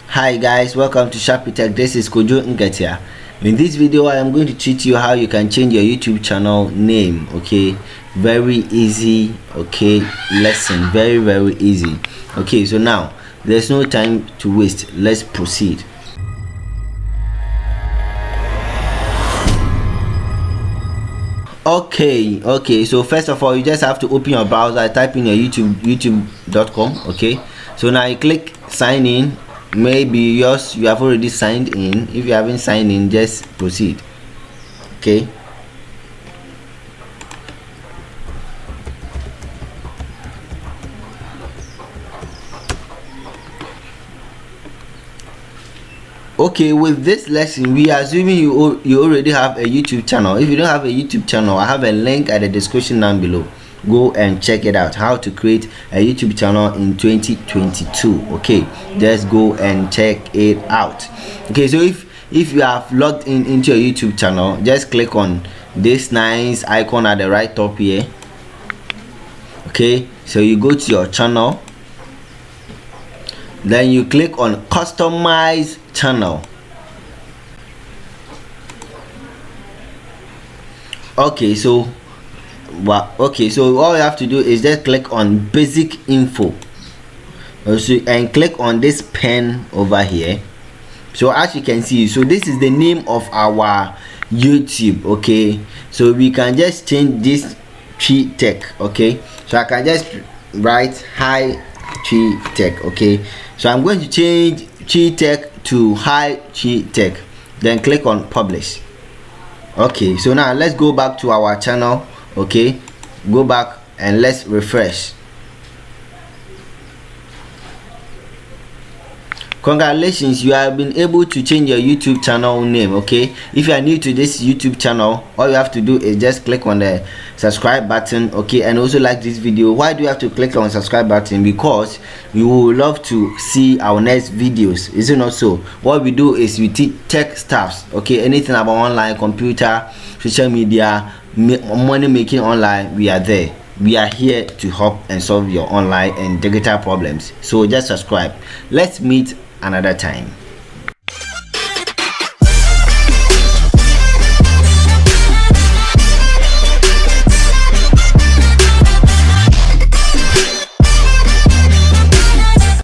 Hi guys, welcome to Sharpy Tech. This is Kojo Ngetia. In this video I am going to teach you how you can change your YouTube channel name. Okay, very easy. Okay, lesson, very easy. Okay, so now there's no time to waste. Let's proceed. Okay, so first of all you just have to open your browser, type in your youtube.com. okay, so now you click sign in. Maybe yours you have already signed in. If you haven't signed in, just proceed. Okay, with this lesson we are assuming you already have a YouTube channel. If you don't have a YouTube channel, I have a link at the description down below. Go and check it out, how to create a YouTube channel in 2022. okay, just go and check it out. Okay, so if you have logged into your YouTube channel, just click on this nice icon at the right top here. Okay, so you go to your channel, then you click on customize channel. Okay, so all you have to do is just click on basic info and click on this pen over here. So as you can see, so this is the name of our YouTube. Okay, so we can just change this Chi Tech. Okay, so I can just write Hi Chi Tech. Okay, so I'm going to change Chi Tech to Hi Chi Tech, then click on publish. Okay, so now let's go back to our channel. Okay, go back and let's refresh. Congratulations, you have been able to change your YouTube channel name. Okay, if you are new to this YouTube channel, all you have to do is just click on the subscribe button. Okay, and also like this video. Why do you have to click on subscribe button? Because you would love to see our next videos, is it not so? What we do is we teach tech stuffs. Okay, anything about online, computer, social media, money making online, we are there. We are here to help and solve your online and digital problems. So just subscribe. Let's meet another time.